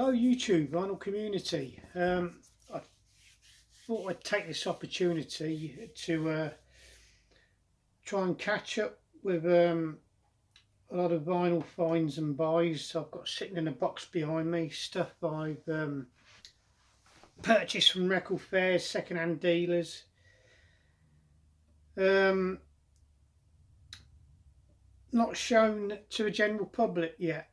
Hello YouTube, vinyl community. I thought I'd take this opportunity to try and catch up with a lot of vinyl finds and buys I've got sitting in a box behind me. Stuff I've purchased from record fairs, second-hand dealers. Not shown to a general public yet.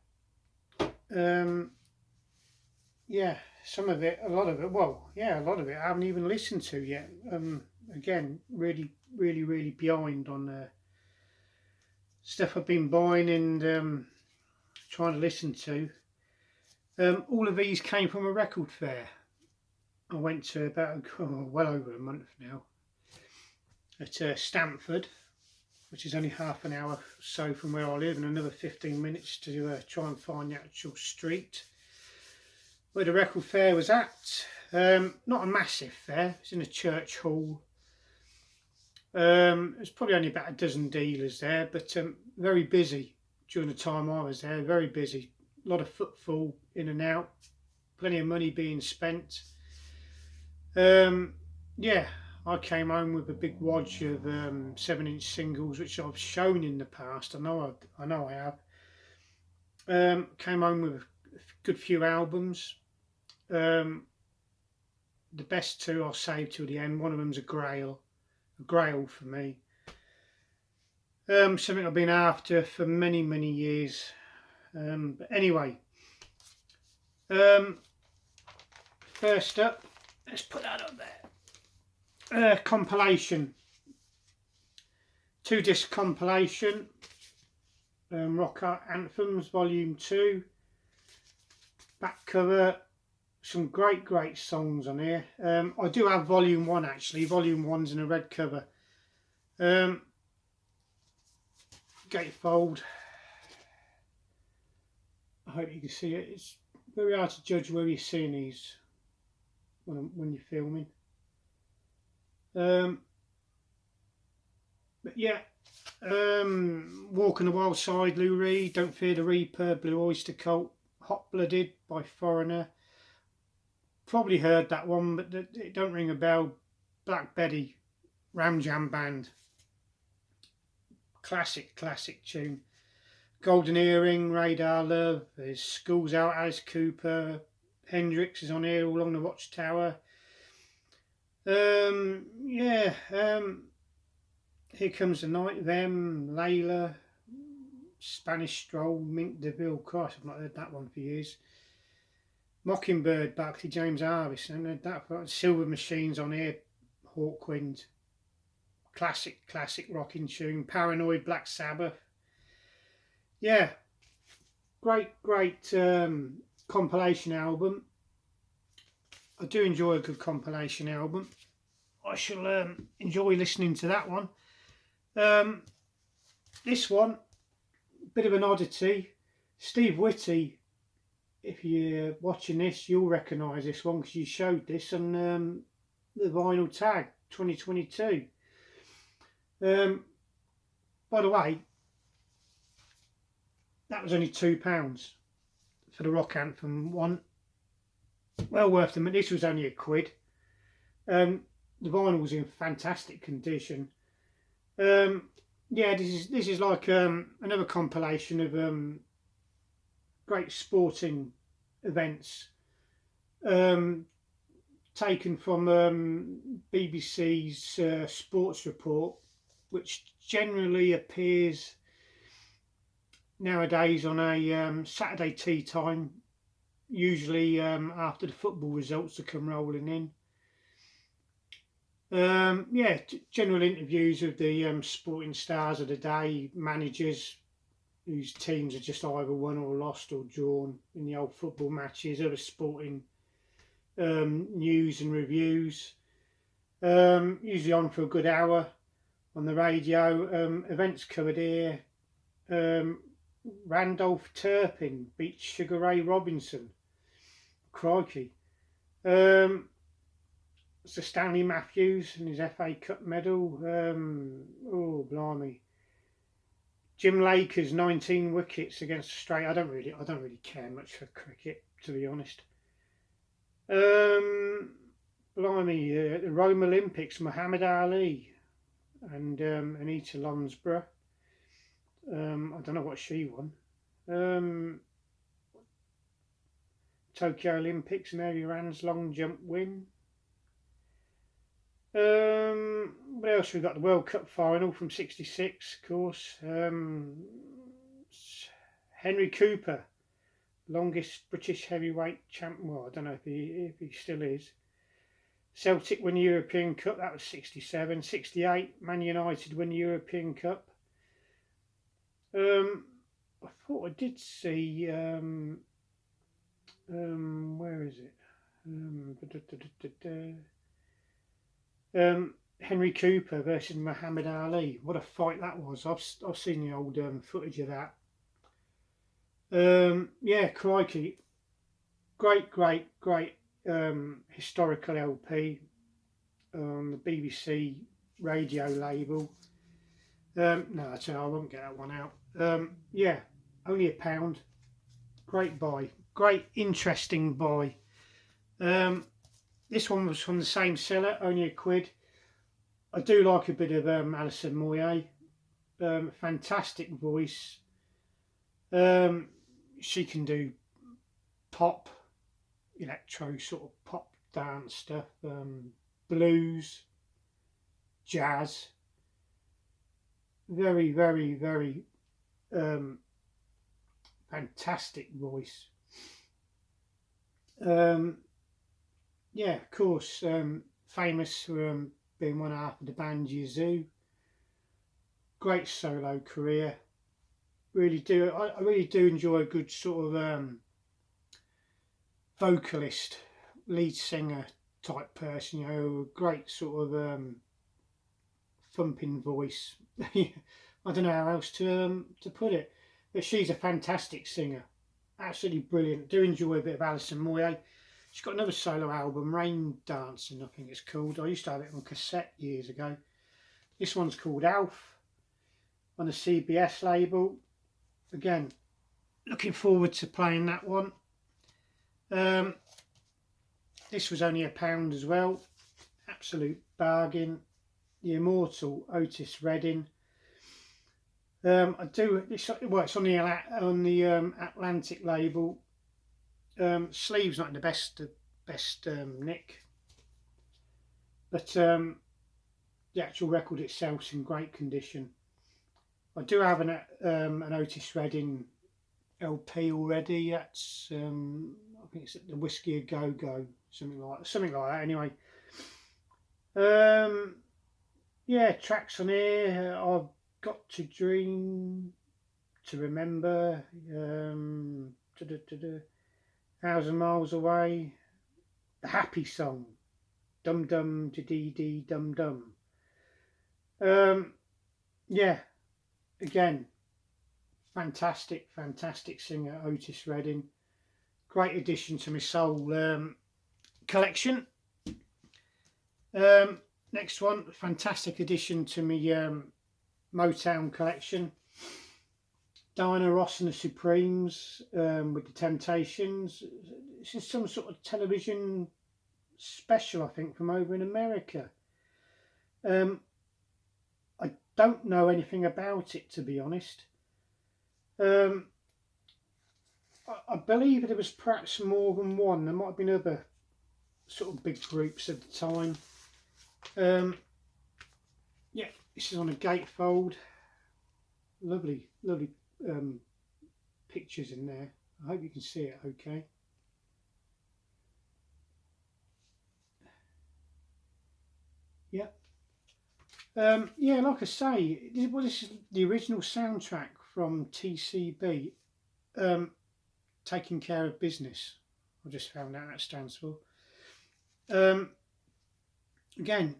Yeah, some of it, a lot of it, well, yeah, a lot of it I haven't even listened to yet. Again, really behind on stuff I've been buying and trying to listen to. All of these came from a record fair. I went to about well over a month now at Stamford, which is only half an hour or so from where I live, and another 15 minutes to try and find the actual street where the record fair was at. Not a massive fair, it's in a church hall. There's probably only about a dozen dealers there, but very busy during the time I was there, very busy. A lot of footfall in and out, plenty of money being spent. Yeah, I came home with a big wodge of 7-inch singles, which I've shown in the past. I know I have. Came home with a good few albums. The best two I'll save till the end. One of them's a grail for me. Something I've been after for many years. But anyway, first up, let's put that up there. Compilation, 2-disc compilation. Rock Anthems Volume 2. Back cover. Some great songs on here. I do have Volume 1 actually. Volume 1's in a red cover. Gatefold. I hope you can see it. It's very hard to judge where you're seeing these when you're filming. But yeah, Walk on the Wild Side, Lou Reed, Don't Fear the Reaper, Blue Oyster Cult, Hot Blooded by Foreigner. Probably heard that one, but it don't ring a bell. Black Betty, Ram Jam Band, classic tune. Golden Earring, Radar Love, there's School's Out, Alice Cooper, Hendrix is on here, All Along the Watchtower. Yeah, Here Comes the Night, Them, Layla, Spanish Stroll, Mink DeVille. Christ, I've not heard that one for years. Mockingbird, Barclay James Harris, and that Silver Machines on here, Hawkwind, classic rocking tune. Paranoid, Black Sabbath. Yeah, great compilation album. I do enjoy a good compilation album. I shall enjoy listening to that one. This one, bit of an oddity. Steve Whitty, if you're watching this, you'll recognise this one because you showed this on the vinyl tag 2022. By the way, that was only £2 for the Rock Anthem one. Well worth them. This was only £1. The vinyl was in fantastic condition. Yeah, this is like another compilation of great sporting events taken from BBC's Sports Report, which generally appears nowadays on a Saturday tea time, usually after the football results that come rolling in. Yeah, general interviews with the sporting stars of the day, managers whose teams are just either won or lost or drawn in the old football matches, other sporting news and reviews. Usually on for a good hour on the radio. Events covered here. Randolph Turpin beats Sugar Ray Robinson. Crikey. Sir Stanley Matthews and his FA Cup medal. Oh, blimey. Jim Laker's 19 wickets against Australia. I don't really care much for cricket. to be honest. Blimey, the Rome Olympics, Muhammad Ali and Anita Lonsborough. I don't know what she won. Tokyo Olympics, Mary Rand's long jump win. What else we got? The World Cup final from '66, of course. Henry Cooper, longest British heavyweight champion. Well, I don't know if he still is. Celtic win the European Cup. That was '67. '68, Man United win the European Cup. I thought I did see. Where is it? Henry Cooper versus Muhammad Ali. What a fight that was! I've seen the old footage of that. Yeah, crikey, great historical LP on the BBC radio label. No, I won't get that one out. Yeah, only £1. Great buy, great interesting buy. This one was from the same seller, only £1. I do like a bit of Alison Moyet. Fantastic voice. She can do pop, electro sort of pop dance stuff, blues, jazz. Very fantastic voice. Yeah, of course, famous for being one half of the band Yazoo. Great solo career. I really do enjoy a good sort of vocalist, lead singer type person. A great sort of thumping voice. I don't know how else to put it, but she's a fantastic singer, absolutely brilliant. Do enjoy a bit of Alison Moyet. She's got another solo album, Rain Dancing, I think it's called. I used to have it on cassette years ago. This one's called Alf on the CBS label. Again, looking forward to playing that one. This was only £1 as well. Absolute bargain. The immortal Otis Redding. It's on the Atlantic label. Sleeve's not in the best nick, but the actual record itself's in great condition. I do have an Otis Redding LP already. That's I think it's the Whiskey a Go Go, something like that. Anyway, yeah, tracks on here. I've Got to Dream, To Remember, 1,000 Miles Away, The Happy Song, Dum Dum Dee Dee Dum Dum. Yeah, again, fantastic singer Otis Redding. Great addition to my soul collection. Next one, fantastic addition to my Motown collection. Diana Ross and the Supremes with the Temptations. This is some sort of television special, I think, from over in America. I don't know anything about it, to be honest. I believe there was perhaps more than one. There might have been other sort of big groups at the time. Yeah, this is on a gatefold. Lovely pictures in there. I hope you can see it okay. Yeah. Yeah, like I say, this is the original soundtrack from TCB, Taking Care of Business. I just found out that stands for. Again,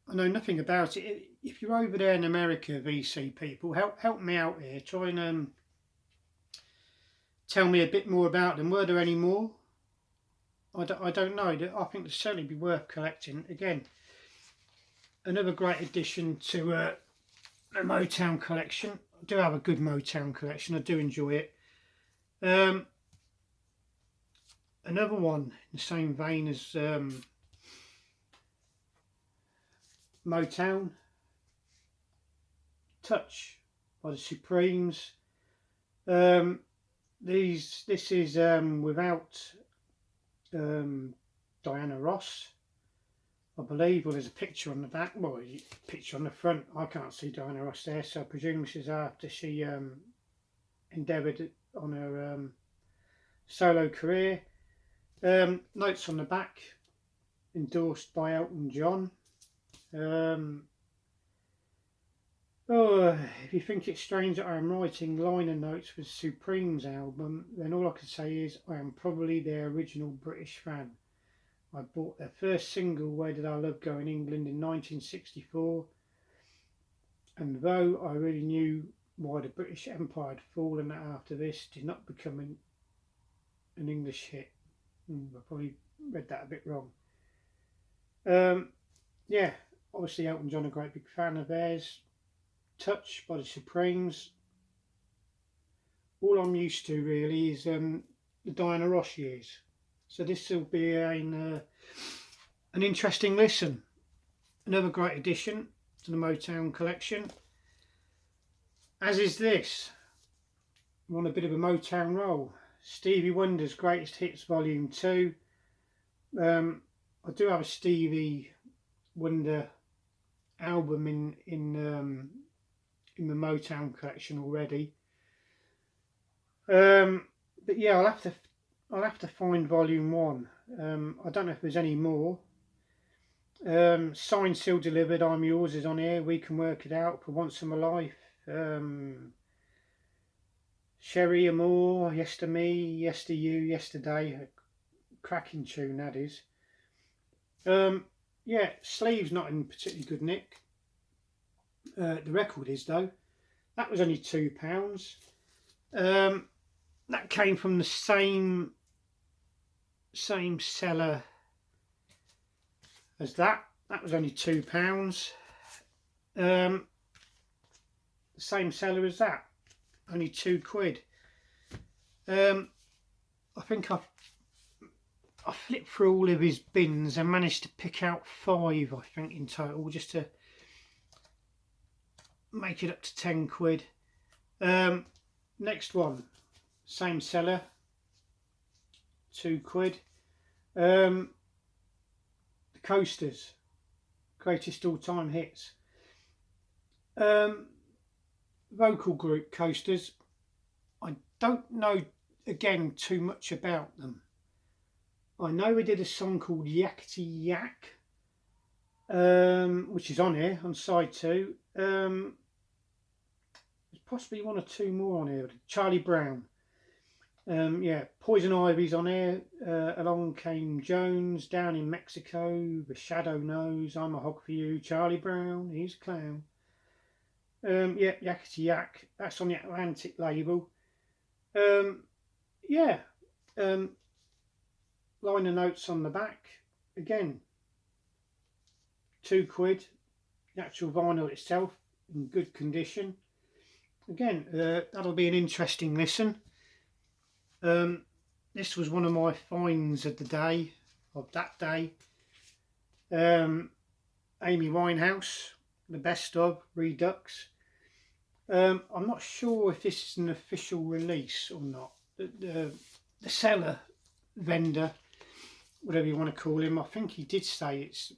I know nothing about it. If you're over there in America, VC people, help me out here. Try and tell me a bit more about them. Were there any more? I don't know. I think they'd certainly be worth collecting. Again, another great addition to the Motown collection. I do have a good Motown collection. I do enjoy it. another one in the same vein as Motown, Touch by the Supremes. This is without Diana Ross, I believe. Well, there's a picture on the back, well, a picture on the front. I can't see Diana Ross there, so I presume this is after she endeavoured on her solo career. Notes on the back, endorsed by Elton John. Oh, if you think it's strange that I am writing liner notes for Supreme's album, then all I can say is I am probably their original British fan. I bought their first single, Where Did Our Love Go, in England in 1964, and though I really knew why the British Empire had fallen after this, did not become an English hit. I probably read that a bit wrong. Yeah, obviously Elton John, a great big fan of theirs. Touch by the Supremes. All I'm used to really is the Diana Ross years. So this will be an interesting listen. Another great addition to the Motown collection. As is this. I'm on a bit of a Motown roll. Stevie Wonder's Greatest Hits Volume 2. I do have a Stevie Wonder album in the Motown collection already, but yeah, I'll have to find Volume 1. I don't know if there's any more. Signed, Sealed, Delivered, I'm Yours is on here. We Can Work It Out, For Once in My Life. Sherry Amore, Yes to Me, Yes to You, Yesterday. A cracking tune that is. Yeah, sleeve's not in particularly good nick. The record is though. That was only £2. That came from the same seller as that. That was only £2. Same seller as that, only £2. I think I flipped through all of his bins and managed to pick out 5, I think, in total, just to make it up to £10. Next one, same seller, £2. The Coasters, Greatest All-Time Hits. Vocal group Coasters. I don't know again too much about them. I know we did a song called Yakety Yak, which is on here on side 2. There's possibly 1 or 2 more on here. Charlie Brown. Yeah, Poison Ivy's on here. Along Came Jones, Down in Mexico, The Shadow Knows, I'm a Hog for You, Charlie Brown, He's a Clown. Yeah, Yakety Yak. That's on the Atlantic label. Yeah. Liner notes on the back. Again, £2. The actual vinyl itself in good condition. Again, that'll be an interesting listen. This was one of my finds of the day, of that day. Amy Winehouse, the best of Redux. I'm not sure if this is an official release or not. The seller, vendor, whatever you want to call him, I think he did say it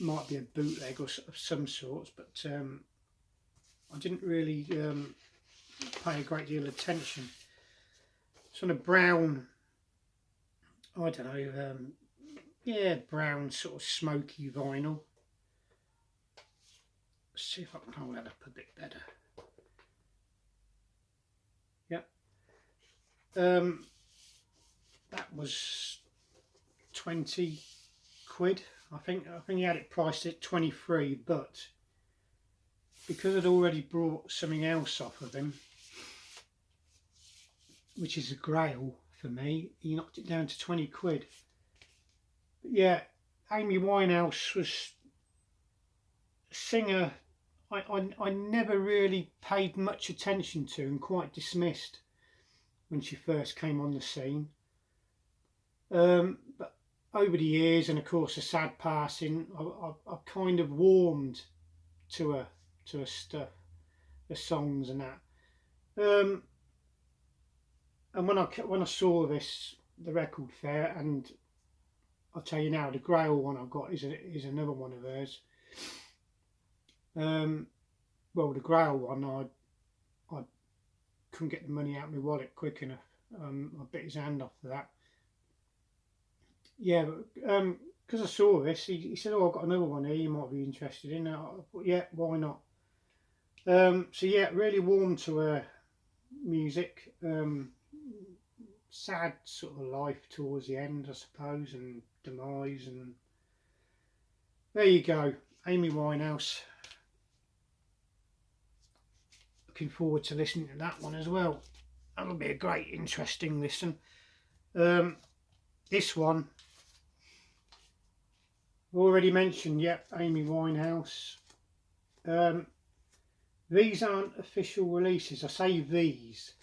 might be a bootleg or of some sorts, but I didn't really pay a great deal of attention. It's on a brown, I don't know, yeah, brown sort of smoky vinyl. Let's see if I can hold that up a bit better. Yep. That was £20. I think he had it priced at 23, but because I'd already brought something else off of him, which is a grail for me, he knocked it down to £20. But yeah, Amy Winehouse was a singer I never really paid much attention to and quite dismissed when she first came on the scene. But over the years, and of course a sad passing, I've kind of warmed to her stuff, the songs and that. And when I saw the record fair, and I'll tell you now, the Grail one I've got is another one of hers. Well, the Grail one, I couldn't get the money out of my wallet quick enough. I bit his hand off for that. Yeah, but because I saw this, he said, "Oh, I've got another one here you might be interested in." I thought, yeah, why not? So yeah, really warm to her music. Sad sort of life towards the end, I suppose, and demise, and there you go, Amy Winehouse. Looking forward to listening to that one as well. That'll be a great, interesting listen. This one, already mentioned, yep, Amy Winehouse. These aren't official releases. I say these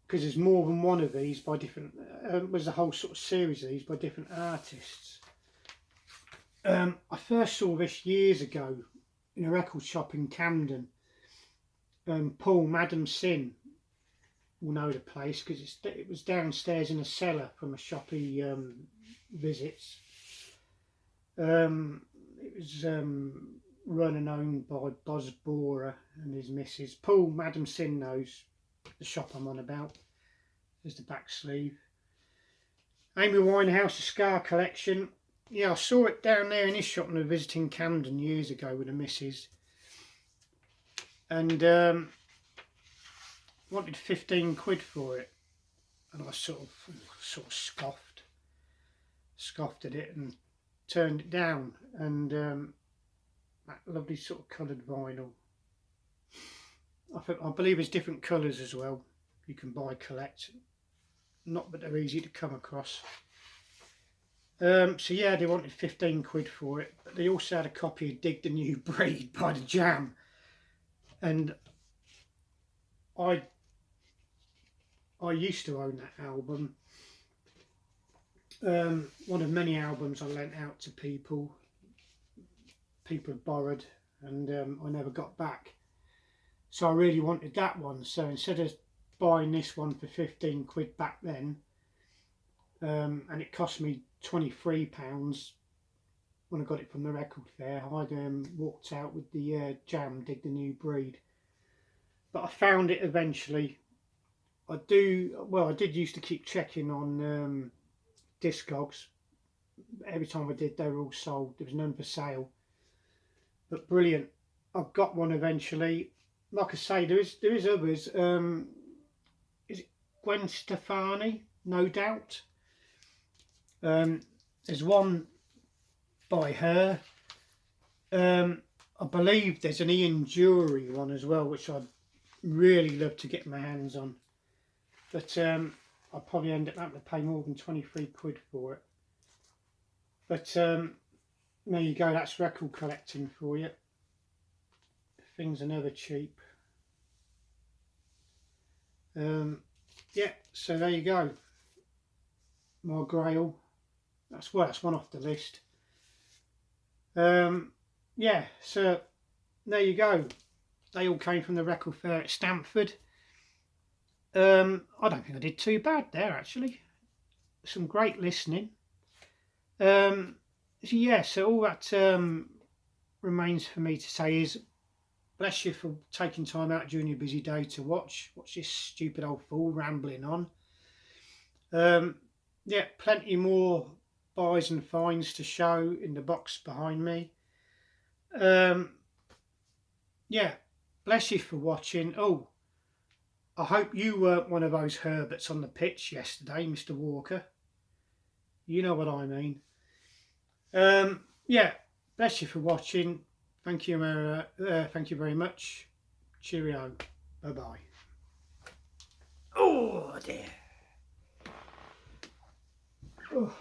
because there's more than one of these by different. There's a whole sort of series of these by different artists. I first saw this years ago in a record shop in Camden. Paul Madam Sin will know the place because it was downstairs in a cellar from a shop he visits. It was run and owned by Boz Borer and his missus. Paul Madam Sin knows the shop I'm on about. There's the back sleeve. Amy Winehouse, the Scar Collection. Yeah, I saw it down there in his shop when I was visiting Camden years ago with the missus. And wanted 15 quid for it. And I sort of scoffed at it and turned it down. And that lovely sort of coloured vinyl. I believe there's different colours as well. You can buy, collect. Not that they're easy to come across. So yeah, they wanted 15 quid for it. But they also had a copy of Dig the New Breed by The Jam. And I used to own that album. One of many albums I lent out to people. People had borrowed, and I never got back. So I really wanted that one. So instead of buying this one for 15 quid back then, and it cost me £23 when I got it from the record fair, I'd walked out with the Jam Dig the New Breed. But I found it eventually. I did used to keep checking on Discogs. Every time I did, they were all sold. There was none for sale. But brilliant. I've got one eventually. Like I say, there is others. Is it Gwen Stefani? No Doubt. There's one by her. I believe there's an Ian Jury one as well, which I'd really love to get my hands on. But I'll probably end up having to pay more than 23 quid for it. But there you go, that's record collecting for you. Things are never cheap. Yeah, so there you go. My Grail. That's one off the list. Yeah, so there you go. They all came from the record fair at Stamford. I don't think I did too bad there, actually. Some great listening. So yeah, so all that remains for me to say is bless you for taking time out during your busy day to watch this stupid old fool rambling on. Yeah, plenty more buys and finds to show in the box behind me. Yeah, bless you for watching. Oh, I hope you weren't one of those Herberts on the pitch yesterday, Mr. Walker. You know what I mean. Yeah, bless you for watching. Thank you very much. Cheerio. Bye-bye. Oh, dear. Oh.